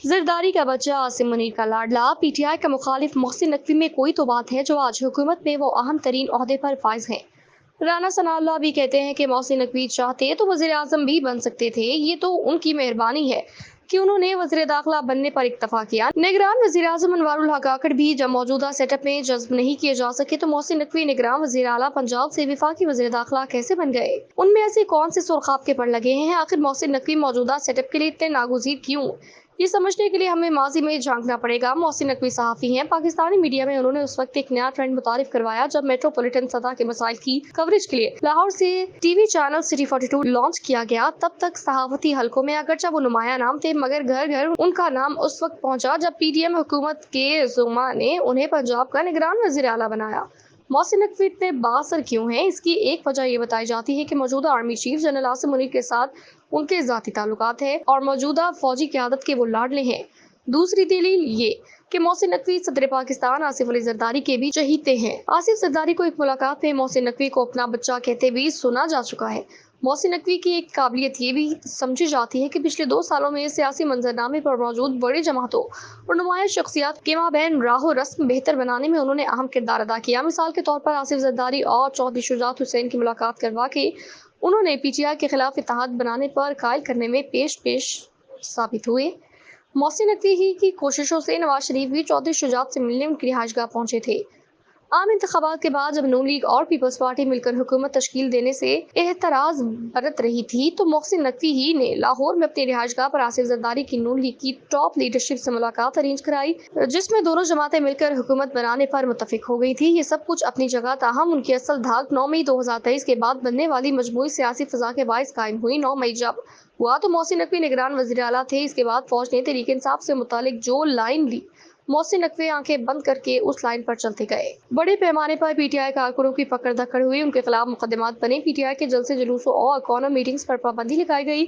जरदारी का बच्चा आसिम मुनीर का लाडला पीटीआई का मुखालिफ मोहसिन नकवी में कोई तो बात है जो आज हुकूमत में वो अहम तरीन ओहदे पर फाइज हैं। राना सनाउल्लाह भी कहते हैं कि मोहसिन नकवी चाहते तो वजीर आजम भी बन सकते थे, ये तो उनकी मेहरबानी है कि उन्होंने वजीर दाखिला बनने पर इक्तफा किया। निगरान वजीर आजम अनवारुल हक आकड़ भी जब मौजूदा सेटअप में जज्ब नहीं किए जा सके तो मोहसिन नकवी निगरान वजीर आला पंजाब से विफाकी वजीर दाखिला कैसे बन गए? उनमें ऐसे कौन से सुरखाब के पड़ लगे हैं? आखिर मोहसिन नकवी मौजूदा सेटअप के लिए इतने नागुज़ीर क्यों? ये समझने के लिए हमें माजी में झांकना पड़ेगा। मोहसिन नकवी सहाफ़ी हैं। पाकिस्तानी मीडिया में उन्होंने उस वक्त एक नया ट्रेंड मुतारिफ करवाया जब मेट्रोपॉलिटन सतह के मसाइल की कवरेज के लिए लाहौर से टीवी चैनल सिटी 42 लॉन्च किया गया। तब तक सहाफती हलकों में अगरचे वो नुमाया नाम थे, मगर घर घर उनका नाम उस वक्त पहुंचा जब पीडीएम हुकूमत के जुमा ने उन्हें पंजाब का निगरान वज़ीर आला बनाया। मोहसिन नकवी इतने बासर क्यों हैं? इसकी एक वजह ये बताई जाती है कि मौजूदा army chief general Asim Munir के साथ उनके ज़ाती ताल्लुकात हैं और मौजूदा फौजी क़यादत के वो लाडले हैं। दूसरी दलील ये कि मोहसिन नकवी सदर पाकिस्तान आसिफ अली जरदारी के भी चहीते हैं। आसिफ जरदारी को एक मुलाकात में मोहसिन नकवी को अपना बच्चा कहते भी सुना जा चुका है। मोहसिन नकवी की एक काबिलियत ये भी समझी जाती है कि पिछले 2 सालों में सियासी मंजरनामे पर मौजूद बड़ी जमातों और नुमाया शख्सियात के माबैन राहो रस्म बेहतर बनाने में उन्होंने अहम किरदार अदा किया। मिसाल के तौर पर आसिफ जरदारी और चौधरी शुजात हुसैन की मुलाकात करवा के उन्होंने पीटीआई के खिलाफ इत्तेहाद बनाने पर कायल करने में पेश साबित हुए। मोहसिन नकवी ही की कोशिशों से नवाज शरीफ भी चौधरी शुजात से मिलने उनकी रिहाइशगाह पहुंचे थे। आम इंतखाबात के बाद जब नून लीग और पीपल्स पार्टी मिलकर हुकूमत तश्कील देने से एहतराज बरत रही थी तो मोहसिन नकवी ही ने लाहौर में अपनी रिहाइशगाह पर आसिफ जरदारी की नून लीग की टॉप लीडरशिप से मुलाकात अरेंज कराई, जिसमें दोनों जमातें मिलकर हुकूमत बनाने पर मुत्तफिक हो गई थी। ये सब कुछ अपनी जगह, ताहम उनकी असल धाक 9 मई 2023 के बाद बनने वाली मजमूई सियासी फिजा के बायस कायम हुई। 9 मई जब हुआ तो मोहसिन नकवी निगरान वज़ीर आला थे। इसके बाद फौज ने तहरीक इंसाफ से मुतालिक जो लाइन ली, मोहसिन नकवी आंखें बंद करके उस लाइन पर चलते गए। बड़े पैमाने पर पीटीआई कारकुनों की पकड़ धकड़ हुई, उनके खिलाफ मुकदमात बने, पीटीआई के जलसे जुलूसों और कॉर्नर मीटिंग्स पर पाबंदी लगाई गई।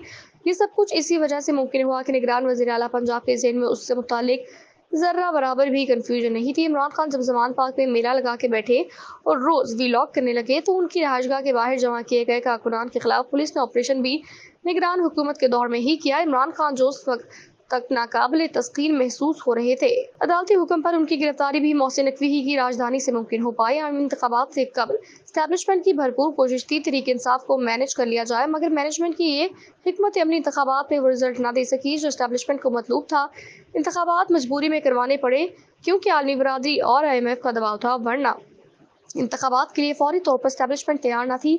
ये सब कुछ इसी वजह से मुमकिन हुआ कि निगरान वज़ीर आला पंजाब के ज़हन में उससे मुतालिक जर्रा बराबर भी कंफ्यूजन नहीं थी। इमरान खान जब जमान पार्क में मेला लगा के बैठे और रोज वीलॉग करने लगे तो उनकी रिहाइशगाह के बाहर जमा किए गए कारकुनान के खिलाफ पुलिस ने ऑपरेशन भी निगरान हुकूमत के दौर में ही किया। इमरान खान जो उस वक्त तक नाकाबिले तस्कीन महसूस हो रहे थे, अदालती हुक्म पर उनकी गिरफ्तारी भी मोहसिन नकवी ही की राजधानी से मुमकिन हो पाई। आम इंतखाबात से कबल एस्टैब्लिशमेंट की भरपूर कोशिश थी तहरीक इंसाफ को मैनेज कर लिया जाए, मगर मैनेजमेंट की ये हिकमत अमली इंतखाबात में वो रिजल्ट ना दे सकी जो एस्टैब्लिशमेंट को मतलूब था। इंतखाबात मजबूरी में करवाने पड़े क्योंकि आलमी बरादरी और IMF का दबाव था, वरना इंतखाबात के लिए फौरी तौर पर एस्टैब्लिशमेंट तैयार न थी,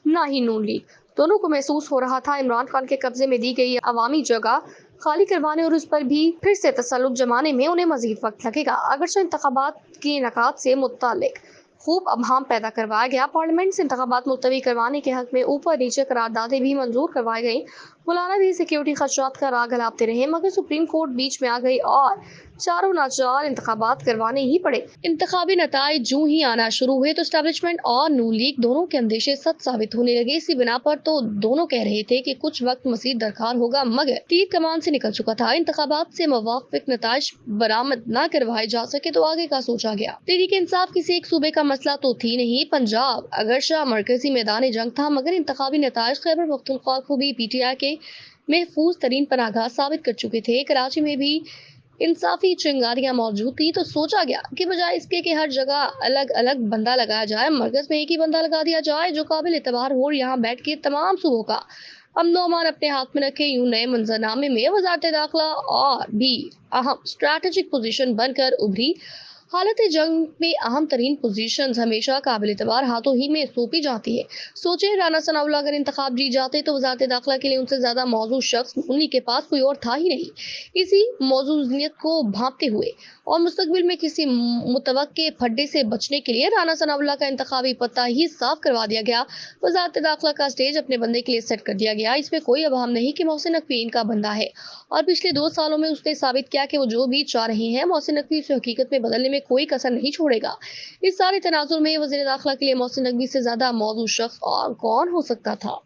ना ही नून लीग। दोनों को महसूस हो रहा था इमरान खान के कब्जे में दी गई अवामी जगह खाली करवाने और उस पर भी फिर से तसल्लुक जमाने में उन्हें मजीद वक्त लगेगा। अगरचे इंतखाबात के इनेकाद से मुत्तालिक खूब अबहम पैदा करवाया गया। पार्लियामेंट से इंतखाबात मुलतवी करवाने के हक में ऊपर नीचे करारदादें भी मंजूर करवाई गई। मौलाना भी सिक्योरिटी खदशात का राग हलापते रहे, मगर सुप्रीम कोर्ट बीच में आ गई और चारों नाचार इंतखाबात करवाने ही पड़े। इंतखाबी नताइज जूं ही आना शुरू हुए तो एस्टैब्लिशमेंट और नून लीग दोनों के अंदेशे सच साबित होने लगे। इसी बिना पर तो दोनों कह रहे थे कि कुछ वक्त मजीद दरकार होगा, मगर तीर कमान से निकल चुका था। इंतखाबात से मुवाफिक नताइज बरामद न करवाए जा सके तो आगे का सोचा गया। तहरीक इंसाफ किसी एक सूबे का मसला तो थी नहीं। पंजाब अगरचे मरकजी मैदान जंग था, मगर इंतखाबी नताइज खैबर पख्तूनख्वा को भी पीटीआई के महफूज तरीन पनाहगाह साबित कर चुके थे। कराची में भी इंसाफी चिंगारियां मौजूद थी, तो सोचा गया कि बजाय इसके कि हर जगह अलग अलग बंदा लगाया जाए, मरकज में एक ही बंदा लगा दिया जाए जो काबिल एतबार हो और यहाँ बैठ के तमाम सूबों का अमन अमान अपने हाथ में रखे। यूं नए मंजरनामे में वजारत दाखिला और भी अहम स्ट्रैटेजिक पोजीशन बनकर उभरी। हालत जंग में अहम तरीन पोजीशंस हमेशा काबिल एतबार हाथों ही में सौंपी जाती है। सोचे राना सनाउल्लाह अगर इंतखाब जीत जाते तो वजारत दाखिला के लिए उनसे ज्यादा मौजूद शख्स उन्हीं के पास कोई और था ही नहीं। इसी मौजूदियत को भांपते हुए और मुस्तकबिल में किसी मुतवक्के फड्डे से बचने के लिए राना सनाउल्लाह का इंतखाबी पत्ता ही साफ करवा दिया गया। वजारत दाखिला का स्टेज अपने बंदे के लिए सेट कर दिया गया। इसमें कोई अभाव नहीं कि मोहसिन नकवी इनका बंदा है और पिछले 2 सालों में उसने साबित किया कि वो जो भी चाह रहे हैं मोहसिन नकवी उसे हकीकत में बदलने में कोई कसर नहीं छोड़ेगा। इस सारे तनाजुर में वज़ीर दाखिला के लिए मोहसिन नकवी से ज्यादा मौजूद शख्स और कौन हो सकता था?